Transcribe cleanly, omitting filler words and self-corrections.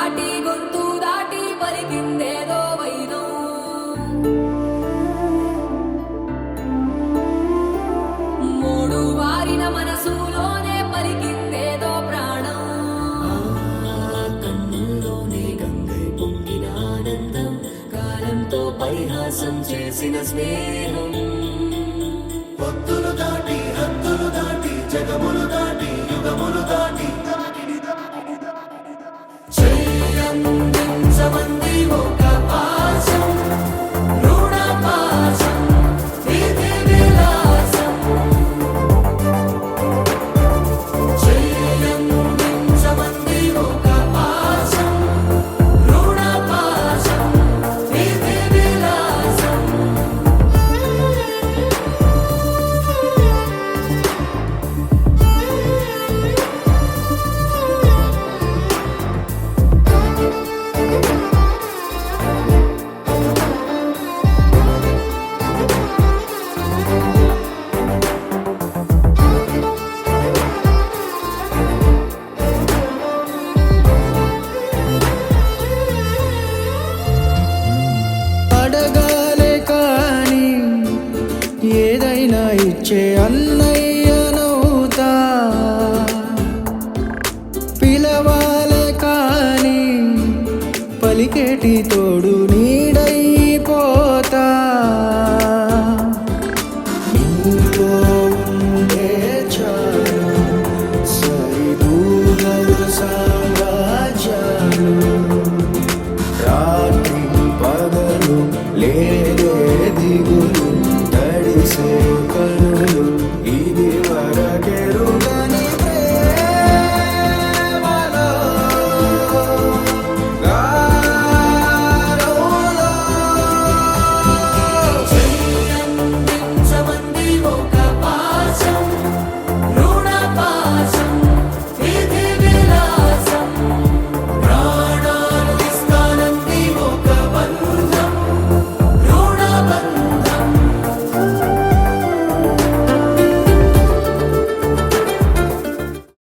దాటి గొంతు దాటి పలికిందేదో వైనం మూడు వారిన మనసులోనే పలికిందేదో ప్రాణం కన్నుల్లోనే గంగై పొంగిన ఆనందం కాలంతో పరిహాసం చేసిన స్నేహం పొత్తులు దాటి హద్దులు దాటి జగములు దాటి యుగములు దాటి చెయ్యందించమంది ఒక పాశం రుణ పాశం విధి విలాసం చెయ్యందించమంది ఒక పాశం రుణ పాశం విధి విలాసం అడగాలే కాని ఏదైనా ఇచ్చే అన్నయ్యనవుతా పిలవాలే కాని పలికేటి తోడు నీడైపోతా